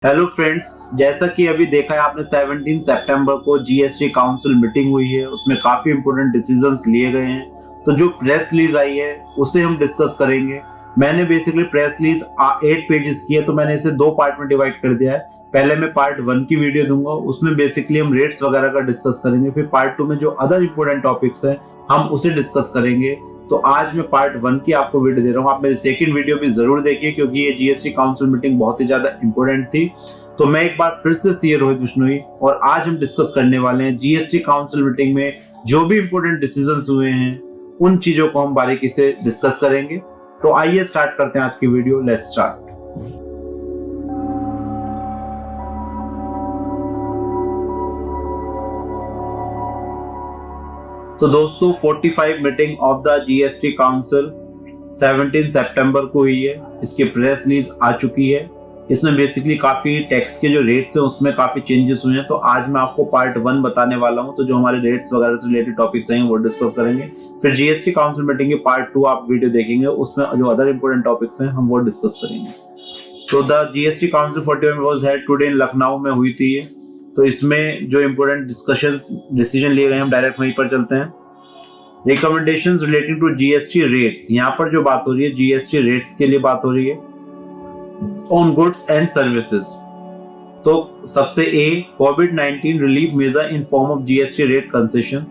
Hello friends, जैसा कि अभी देखा है आपने 17 सितंबर को जीएसटी काउंसिल मीटिंग हुई है। उसमें काफी इंपोर्टेंट डिसीजंस लिए गए हैं। तो जो प्रेस रिलीज आई है उसे हम डिस्कस करेंगे। मैंने बेसिकली प्रेस रिलीज 8 पेजेस की है, तो मैंने इसे 2 पार्ट में डिवाइड कर दिया है। पहले मैं पार्ट 1 की वीडियो दूंगा, उसमें बेसिकली हम रेट्स वगैरह का डिस्कस करेंगे। फिर पार्ट 2 में जो अदर इंपोर्टेंट टॉपिक्स हैं हम उसे डिस्कस करेंगे। तो आज मैं पार्ट 1 की आपको वीडियो दे रहा हूँ। आप मेरी सेकंड वीडियो भी जरूर देखिए, क्योंकि ये जीएसटी काउंसिल मीटिंग बहुत ही ज्यादा इंपॉर्टेंट थी। तो मैं एक बार फिर से सीए रोहित बिश्नोई, और आज हम डिस्कस करने वाले हैं जीएसटी काउंसिल मीटिंग में जो भी इंपॉर्टेंट डिसीजंस हुए हैं उन चीजों को हम बारीकी से डिस्कस करेंगे। तो आइए स्टार्ट करते हैं आज की वीडियो। Let's start. तो दोस्तों 45 meeting of the GST council 17 सितंबर को हुई है। इसकी प्रेस रिलीज आ चुकी है। इसमें बेसिकली काफी टैक्स के जो रेट्स हैं उसमें काफी चेंजेस हुए हैं। तो आज मैं आपको पार्ट 1 बताने वाला हूं। तो जो हमारे रेट्स वगैरह से रिलेटेड टॉपिक्स हैं वो डिस्कस करेंगे। फिर जीएसटी काउंसिल मीटिंग के पार्ट 2 आप वीडियो देखेंगे, उसमें जो अदर इंपोर्टेंट टॉपिक्स हैं हम वो डिस्कस करेंगे। तो the GST council 41 was held today in Lucknow में हुई थी ये। तो इसमें जो इंपोर्टेंट डिसीजन लिए गए हम डायरेक्ट वहीं पर चलते हैं। Recommendations relating to GST rates, यहाँ पर जो बात हो रही है जीएसटी रेट्स के लिए बात हो रही है ऑन गुड्स एंड सर्विसेज। तो सबसे ए, कोविड-19 relief measure in form of GST rate concession.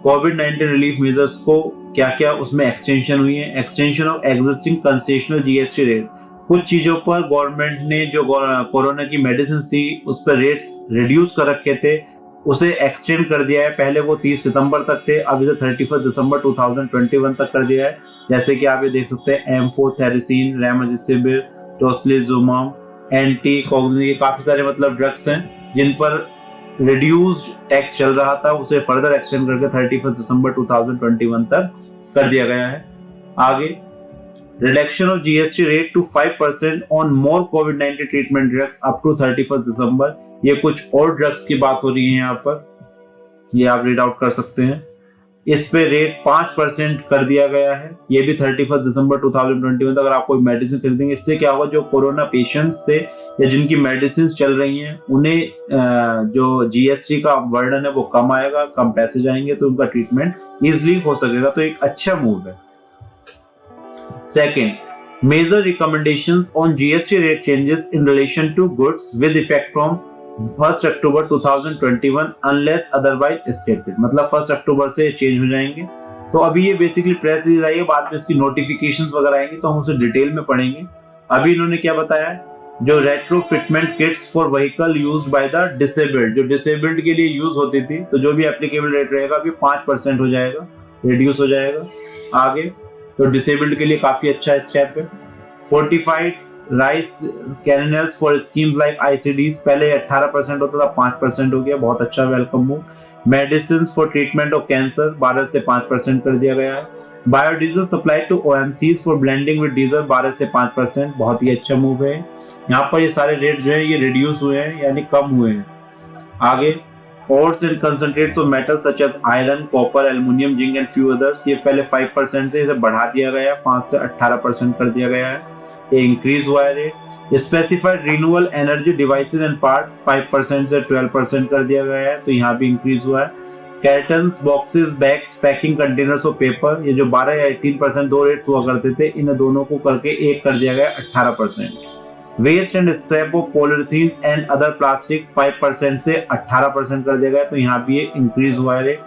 कोविड-19 रिलीफ मेजर्स को क्या क्या उसमें एक्सटेंशन हुई है। Extension of existing concessional GST rate, कुछ चीजों पर गवर्नमेंट ने जो कोरोना की मेडिसिन थी उस पर रेट्स रिड्यूस कर रखे थे, उसे एक्सटेंड कर दिया है। पहले वो 30 सितंबर तक थे, अब इसे 31 दिसंबर 2021 तक कर दिया है। जैसे कि आप ये देख सकते हैं एम्फोटेरिसिन, रेमडेसिविर, टोसिलिजुमाब, एंटी कोगुलेंट, ये काफी सारे मतलब ड्रग्स हैं जिन पर रिड्यूस्ड टैक्स चल रहा था, उसे फर्दर एक्सटेंड करके 31 दिसंबर 2021 तक कर दिया गया है। आगे, reduction of GST rate to 5% on more कोविड-19 treatment drugs up to 31 December. ये कुछ और ड्रग्स की बात हो रही है यहाँ पर, ये आप रीड आउट कर सकते हैं। इस पे रेट 5% कर दिया गया है, ये भी 31 दिसंबर 2021 तक। अगर आप कोई मेडिसिन खरीदेंगे, इससे क्या होगा, जो कोरोना पेशेंट्स थे या जिनकी मेडिसिन चल रही हैं उन्हें जो जीएसटी का बर्डन है वो कम आएगा, कम पैसे जाएंगे, तो उनका ट्रीटमेंट इजिली हो सकेगा। तो एक अच्छा मूव है। Second, major recommendations on GST rate changes in relation to goods with effect from 1 October 2021 unless otherwise stated। मतलब 1 अक्टूबर से चेंज हो जाएंगे। तो अभी ये बेसिकली प्रेस रिलीज आई है, बाद में इसकी नोटिफिकेशंस वगैरह आएंगी तो हम उसे डिटेल में पढ़ेंगे। अभी इन्होंने क्या बताया, जो retrofitment kits for vehicle used by the disabled, जो डिसेबल्ड के लिए यूज होती थी, तो जो भी एप्लीकेबल रेट रहेगा अभी 5% हो जाएगा, रिड्यूस हो जाएगा। आगे, तो डिसेबल्ड के लिए काफी अच्छा स्टेप है। Fortified rice kernels for schemes like ICDS, पहले 18% होता था, 5% हो गया, बहुत अच्छा welcome move. Medicine for treatment of cancer 12 से 5% कर दिया गया है। Biodiesel supply to OMCs for blending with diesel 12 से 5%, बहुत ही अच्छा मूव है। यहाँ पर ये सारे रेट जो है ये रिड्यूस हुए हैं, यानी कम हुए हैं। आगे, ores and concentrates of metals such as iron, copper, aluminium, zinc and few others, ये पहले 5% से इसे बढ़ा दिया गया, 5 से 18% कर दिया गया है, ये इंक्रीज हुआ है rate. Specified renewable energy devices and part 5% से 12% कर दिया गया है, तो यहाँ भी इंक्रीज हुआ है। कैटन्स, बॉक्सेस, बैग्स, पैकिंग कंटेनर्स और पेपर, ये जो 12 या 18% दो रेट्स हुआ करते थे, इन दोनों को करके एक कर दिया गया 18%। Waste and scrap of polythenes and other plastic 5% से 18% कर दिया गया, तो यहाँ भी ये इंक्रीज हुआ है rate.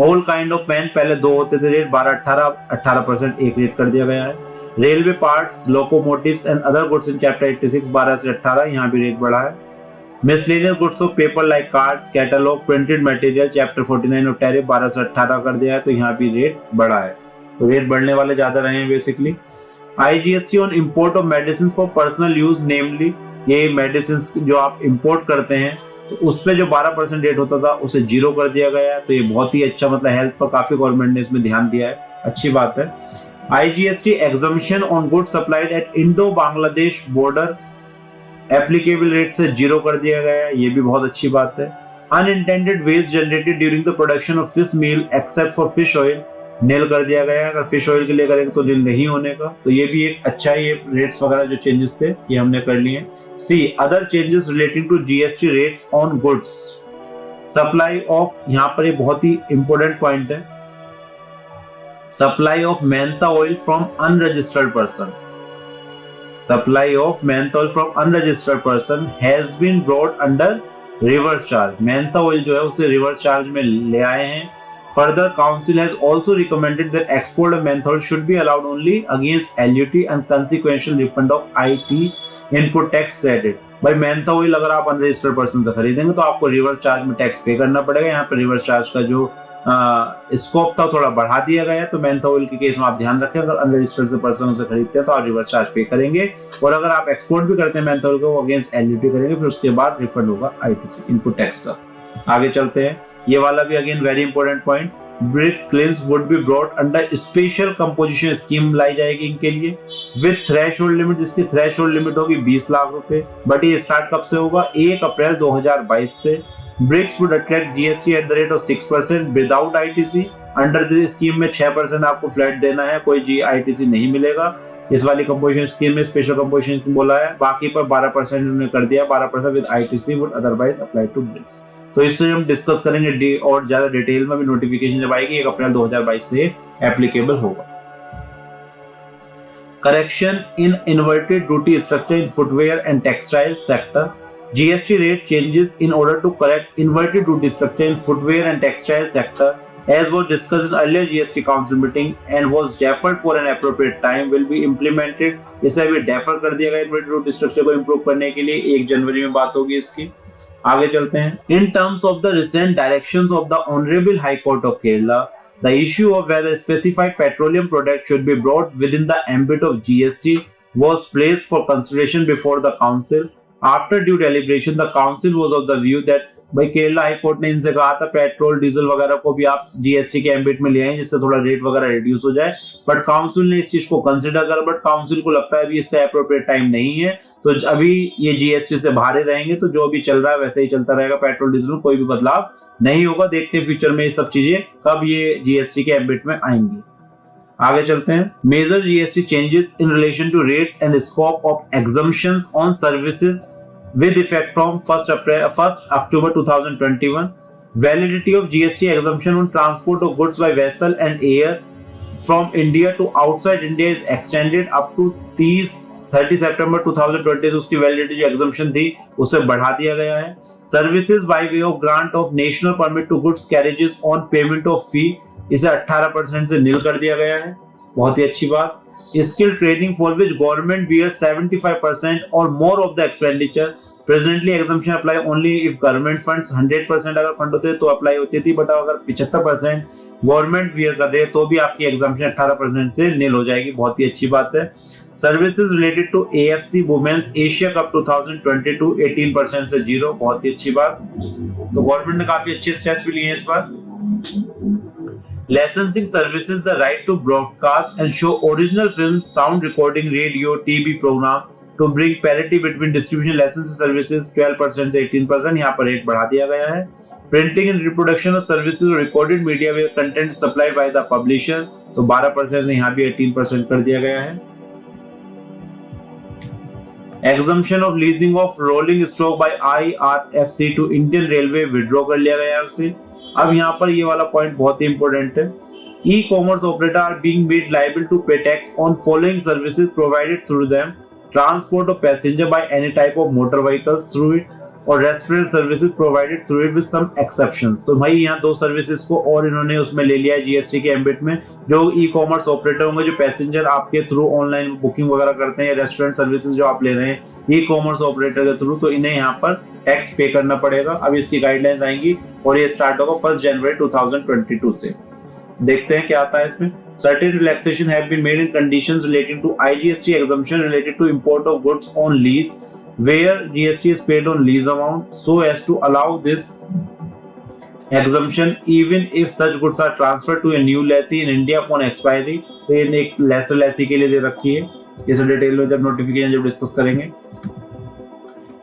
All kind of pen, पहले 2 होते थे रेट, 12-18% एक रेट कर दिया गया है। Railway parts, locomotives and other goods in chapter 86 12 से 18, यहाँ भी रेट बढ़ा है। Miscellaneous goods of paper like cards, catalogue, printed material chapter 49 of tariff 12 से 18 कर दिया है, तो यहाँ भी रेट बढ़ा है। तो रेट बढ़ने वाले ज्यादा रहे हैं basically. IGST on import of medicine for personal use, namely ये मेडिसिन जो आप इंपोर्ट करते हैं तो उस पे जो 12% रेट होता था उसे 0 कर दिया गया है, तो ये बहुत ही अच्छा, मतलब हेल्थ पर काफी गवर्नमेंट ने इसमें ध्यान दिया है, अच्छी बात है। IGST exemption on goods supplied eight Indo Bangladesh border, applicable rate से 0 कर दिया गया है, ये भी बहुत अच्छी बात है। Unintended waste generated during the production of fish meal except for fish oil, nil कर दिया गया है। अगर फिश ऑयल के लिए करेंगे तो नील नहीं होने का। तो ये भी एक अच्छा है, ये रेट्स वगैरह जो चेंजेस थे ये हमने कर लिए। See other changes relating to GST rates on goods. Supply of, यहाँ पर ये बहुत ही इंपॉर्टेंट पॉइंट है, supply of mentha oil from unregistered person. Supply of mentha oil from unregistered person has been brought under reverse charge। mentha oil जो है उसे reverse charge में ले आए हैं। Further, council has also recommended that export of menthol should be allowed only against LUT and consequential refund of IT input tax credit। भाई Mentha oil अगर आप अनरजिस्टर्ड पर्सन से खरीदेंगे तो आपको रिवर्स चार्ज में टैक्स पे करना पड़ेगा। यहाँ पर रिवर्स चार्ज का जो स्कोप था थोड़ा बढ़ा दिया गया है। तो मेंथा ऑयल के केस में आप ध्यान रखें, अगर अनरजिस्टर्ड से पर्सन से खरीदते हैं तो आप रिवर्स चार्ज पे करेंगे, और अगर आप एक्सपोर्ट भी करते हैं मेंथा ऑयल को अगेंस्ट एलयूटी करेंगे, फिर उसके बाद रिफंड होगा आईटीसी इनपुट टैक्स का। आगे चलते हैं, ये वाला भी again very important point, brick kilns would be brought under special composition scheme लाई जाएगी इनके लिए विद थ्रेशोल्ड लिमिट, जिसकी थ्रेशोल्ड लिमिट होगी 20 लाख रुपए। बट ये स्टार्ट कब से होगा? 1 अप्रैल 2022 से। Bricks would attract GST at the rate of 6% without ITC. Under this scheme में 6% आपको फ्लैट देना है, कोई आईटीसी नहीं मिलेगा। इस वाली कंपोजिशन स्कीम में स्पेशल कंपोजिशन स्कीम बोला है, बाकी पर 12% उन्होंने कर दिया, 12% with ITC would otherwise apply to bricks. तो इससे हम डिस्कस करेंगे और ज्यादा डिटेल में भी, नोटिफिकेशन जब आएगी 1 अप्रैल 2022 से एप्लीकेबल होगा। Correction in inverted duty structure in footwear and textile sector. GST rate changes in order to correct inverted duty structure in footwear and textile sector, as was discussed in earlier GST council meeting and was deferred for an appropriate time, will be implemented। इसे अभी defer कर दिया गया inverted duty structure को improve करने के लिए। 1 जनवरी में बात होगी इसकी। आगे चलते हैं। In terms of the recent directions of the Honorable High Court of Kerala, the issue of whether specified petroleum products should be brought within the ambit of GST was placed for consideration before the council। After due deliberation, the council was of the view that भाई Kerala high court ने इनसे कहा था petrol diesel वगैरह को भी आप GST के एम्बिट में ले आए जिससे थोड़ा रेट वगैरह रिड्यूस हो जाए, बट काउंसिल ने इस चीज को कंसिडर करा, बट काउंसिल को लगता है अभी इसका एप्रोप्रिएट टाइम नहीं है, तो अभी ये जीएसटी से बाहर रहेंगे, तो जो भी चल रहा है वैसे ही चलता रहेगा, पेट्रोल डीजल में कोई भी बदलाव नहीं होगा। देखते हैं फ्यूचर में ये सब चीजें कब ये जीएसटी के एम्बिट में आएंगी। आगे चलते हैं। Major GST changes in relation to rates and scope of exemptions on services with effect from 1st October 2021। Validity of GST exemption on transport of goods by vessel and air from India to outside India is extended up to 30 September 2020। तो उसकी validity जो exemption थी उसे बढ़ा दिया गया है। Services by way of grant of national permit to goods carriages on payment of fee, इसे 18% से नील कर दिया गया है, बहुत ही अच्छी बात। Skill training for which government bears 75% or more of the expenditure, presently exemption apply only if government funds 100% अगर फंड होते तो अप्लाई होती थी, बट अगर 75% गवर्नमेंट बियर कर दे तो भी आपकी एग्जम्पशन 18% से नील हो जाएगी, बहुत ही अच्छी बात है। Services related to AFC women's Asia cup 2022 18% से 0, बहुत ही अच्छी बात। तो गवर्नमेंट ने काफी अच्छे स्टेप्स भी लिए हैं इस बार। Licensing services the right to broadcast and show original films, sound recording, radio, TV program to bring parity between distribution licensing services 12% से 18%, यहाँ पर रेट बढ़ा दिया गया है। Printing and reproduction of services or recorded media where content is supplied by the publisher, तो 12% से यहाँ भी 18% कर दिया गया है। Exemption of leasing of rolling stock by IRFC to Indian Railway withdraw कर लिया गया है उसे। अब यहाँ पर ये वाला पॉइंट बहुत ही इंपॉर्टेंट है। E commerce operator are being made liable to pay tax on following services provided through them, transport of passenger by any type of motor vehicles through it, और restaurant services provided through it with some exceptions. तो भाई यहाँ 2 services को और इन्होंने उसमें ले लिया है जीएसटी के एम्बिट में। जो ई कॉमर्स ऑपरेटर होंगे, जो पैसेंजर आपके थ्रू ऑनलाइन बुकिंग वगैरह करते हैं, या रेस्टोरेंट सर्विसेज जो आप ले रहे हैं ई कॉमर्स ऑपरेटर के थ्रू, तो इन्हें यहाँ पर टैक्स पे करना पड़ेगा। अब इसकी गाइडलाइंस आएंगी और ये स्टार्ट होगा 1 जनवरी 2022 से। देखते हैं क्या आता है इसमें। Certain relaxation have been made in conditions relating to IGST exemption related to import of goods on lease, where GST is paid on lease amount, so as to allow this exemption even if such goods are transferred to a new lessee in India upon expiry। तो ये एक lesser lessee के लिए दे रखी है, इसे detail में जब नोटिफिकेशन जब डिस्कस करेंगे।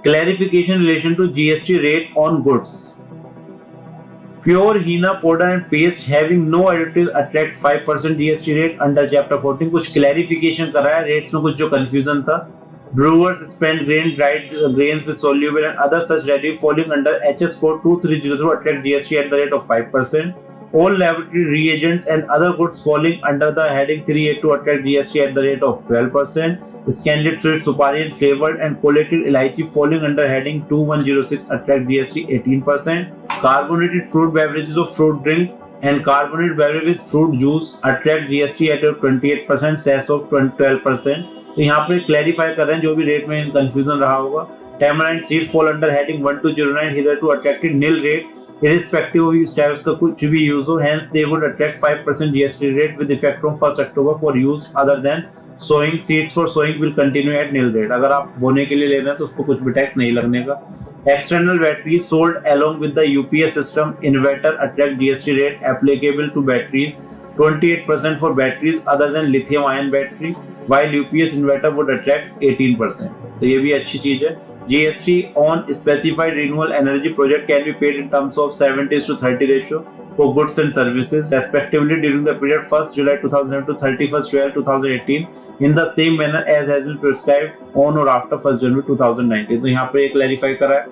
Clarification in relation to GST rate on goods। Pure henna powder and paste having no additive attract 5% GST rate under chapter 14. कुछ clarification करा है rates में, कुछ जो confusion था. Brewers spent dried grains with soluble and other such ready falling under HS code 2300 attract GST at the rate of 5%. All laboratory reagents and other goods falling under the heading 382 attract GST at the rate of 12%. Scanded sweet supari and flavored and collated elaichi falling under heading 2106 attract GST 18%. Carbonated fruit beverages of fruit drink and carbonated beverage with fruit juice attract GST at 28%, cess of 12%. तो यहाँ पे clarify कर रहे हैं जो भी rate में confusion रहा होगा. Tamarind seeds fall under heading 1209 hitherto attracted nil rate irrespective of use types का कुछ भी यूज हो, hence they would attract 5% GST rate with effect from 1st October for use other than sowing. Seeds for sowing will continue at nil rate. अगर आप बोने के लिए ले रहे हैं तो उसको कुछ भी टैक्स नहीं लगने का. External batteries sold along with the UPS system inverter attract GST rate applicable to batteries. 28% for batteries other than lithium ion battery, while UPS inverter would attract 18%. तो ये भी अच्छी चीज है. GST on specified renewable energy project can be paid in terms of 70:30 ratio for goods and services respectively during the period 1st July 2007 to 31st July 2018 in the same manner as has been prescribed on or after 1st January 2019. तो यहाँ पे clarify करा है.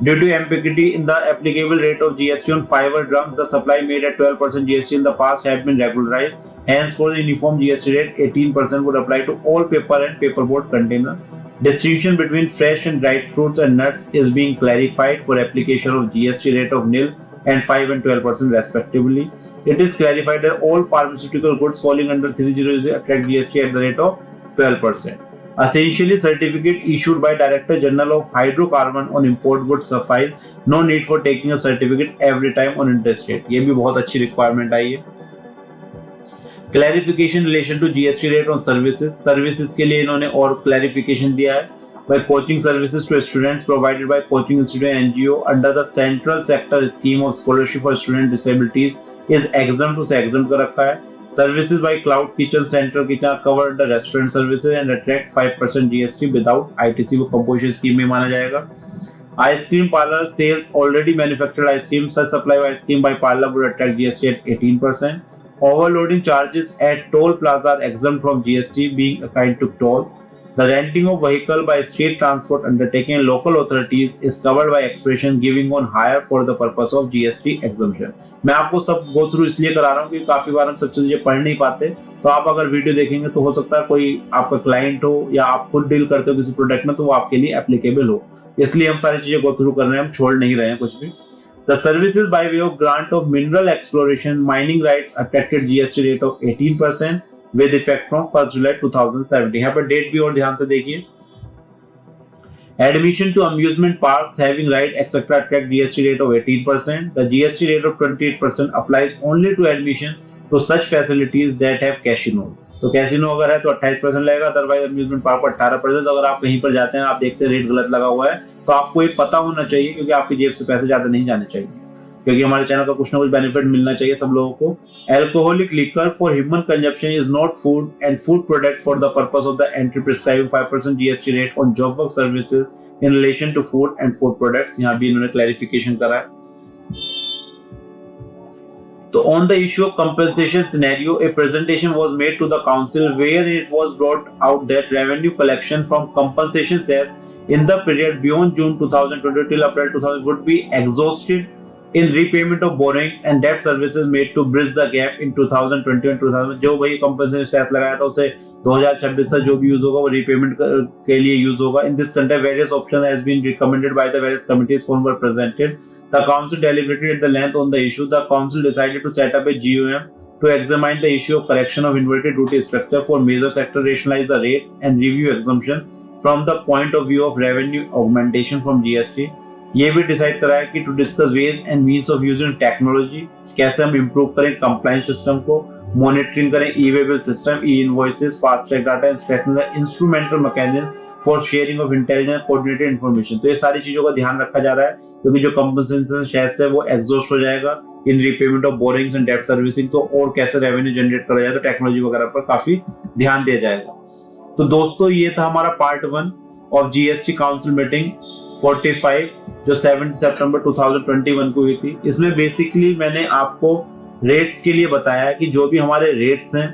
Due to ambiguity in the applicable rate of GST on fiber drums, the supply made at 12% GST in the past have been regularized. Hence, for the uniform GST rate, 18% would apply to all paper and paperboard container. Distribution between fresh and dried fruits and nuts is being clarified for application of GST rate of nil and 5 and 12% respectively. It is clarified that all pharmaceutical goods falling under 300 attract GST at the rate of 12%. Essentially, certificate issued by Director General of Hydrocarbon on import goods suffice. No need for taking a certificate every time on interest rate. ये भी बहुत अच्छी requirement आई है. Clarification relation to GST rate on services. Services के लिए इन्होंने और clarification दिया है. By coaching services to students provided by coaching institute and NGO under the central sector scheme of scholarship for student disabilities is exempt, उसे exempt कर रखा है. Services by Cloud Kitchen Center Kitchen are covered under restaurant services and attract 5% GST without ITC. वो composition scheme में माना जाएगा. Ice cream parlor sales already manufactured ice cream. Such supply of ice cream by parlor would attract GST at 18%. Overloading charges at toll plaza are exempt from GST being assigned to toll. The renting of vehicle by state transport undertaking and local authorities is covered by expression giving on hire for the purpose of GST exemption. मैं आपको सब go through इसलिए करा रहा हूँ कि काफी बार हम सब चीजें पढ़ नहीं पाते, तो आप अगर वीडियो देखेंगे तो हो सकता है कोई आपका क्लाइंट हो या आप खुद डील करते हो किसी प्रोडक्ट में तो वो आपके लिए एप्लीकेबल हो, इसलिए हम सारी चीजें go through कर रहे हैं, हम छोड़ नहीं रहे हैं कुछ भी. The services by way of grant of mineral exploration mining rights attracted GST rate of 18% with effect from 1st July 2017. यहाँ पर डेट भी और ध्यान से देखिए. Admission to amusement parks having ride etc. attract GST rate of 18%. The GST rate of 28% applies only to admission to such facilities that have casino. तो casino अगर है तो 28% लगेगा, अदरवाइज अम्यूजमेंट पार्क पर 18%. अगर आप कहीं पर जाते हैं आप देखते हैं रेट गलत लगा हुआ है तो आपको ये पता होना चाहिए, क्योंकि आपकी जेब से पैसे ज्यादा नहीं जाने चाहिए, क्योंकि हमारे चैनल का कुछ ना कुछ बेनिफिट मिलना चाहिए सब लोगों को. Alcoholic liquor for human consumption is not food and food product for the purpose of the entry prescribing 5% GST rate on job work services in relation to food and food products. यहाँ भी इन्होंने clarification करा है. So on the issue of compensation scenario, a presentation was made to the council where it was brought out that revenue collection from compensation sales in the period beyond June 2020 till April 2000 would be exhausted in repayment of borrowings and debt services made to bridge the gap in 2020 and 2000. जो भाई compensation cess लगाया था उसे 2026 से जो भी use होगा वो रीपेमेंट के लिए यूज होगा. In this context, various options has been recommended by the various committees formed were presented. The council deliberated at the length on the issue. The council decided to set up a GOM to examine the issue of correction of inverted duty structure for major sector, rationalize the rates and review exemption from the point of view of revenue augmentation from GST. ये भी decide करा है कि to discuss ways and means of using technology, कैसे हम improve करें compliance system को, monitoring करें e way bill system, e invoices, fast track data and instrumental mechanism for sharing of intelligent coordinated information. तो ये सारी चीजों का ध्यान रखा जा रहा है, क्योंकि जो कंपनसेशन सेस है वो एग्जॉस्ट हो जाएगा इन रीपेमेंट ऑफ बोरिंग्स एंड डेब्ट सर्विसिंग. तो और कैसे रेवेन्यू जनरेट करा जाए तो टेक्नोलॉजी वगैरह पर काफी ध्यान दिया जाएगा. तो दोस्तों ये था हमारा part 1 of GST council meeting 45 जो 7 सितंबर 2021 को हुई थी। इसमें बेसिकली मैंने आपको रेट्स के लिए बताया कि जो भी हमारे रेट्स हैं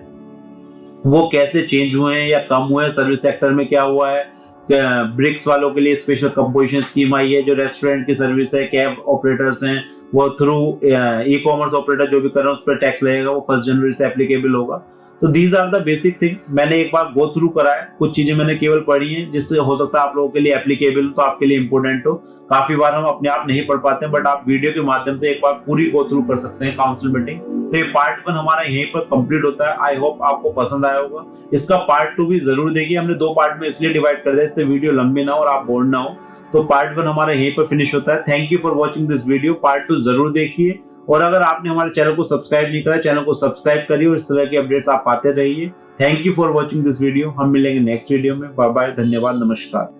वो कैसे चेंज हुए हैं या कम हुए हैं, सर्विस सेक्टर में क्या हुआ है, ब्रिक्स वालों के लिए स्पेशल कंपोजिशन स्कीम आई है, जो रेस्टोरेंट की सर्विस है, कैब ऑपरेटर्स हैं, वो थ्रू ई कॉमर्स ऑपरेटर जो भी कर रहे हैं उस पर टैक्स लगेगा, वो 1 जनवरी से एप्लीकेबल होगा। तो these are the basic things. मैंने एक बार गो थ्रू करा है, कुछ चीजें मैंने केवल पढ़ी हैं जिससे हो सकता है आप लोगों के लिए एप्लीकेबल, तो आपके लिए इंपोर्टेंट हो। काफी बार हम अपने आप नहीं पढ़ पाते हैं, बट आप वीडियो के माध्यम से एक बार पूरी गो थ्रू कर सकते हैं काउंसिल मीटिंग। तो ये पार्ट 1 हमारा यहीं पर कंप्लीट होता है। आई होप आपको पसंद आया होगा। इसका पार्ट 2 भी जरूर देखिए। हमने 2 पार्ट में इसलिए डिवाइड कर दिया इससे वीडियो लंबी ना हो और आप बोर ना हो। तो पार्ट 1 हमारा यहीं पर फिनिश होता है। Thank you for watching this video. Part 2 जरूर देखिए, और अगर आपने हमारे चैनल को सब्सक्राइब नहीं करा, चैनल को सब्सक्राइब करिए और इस तरह की अपडेट्स आप पाते रहिए। Thank you for watching this video. हम मिलेंगे नेक्स्ट वीडियो में। बाय बाय, धन्यवाद, नमस्कार।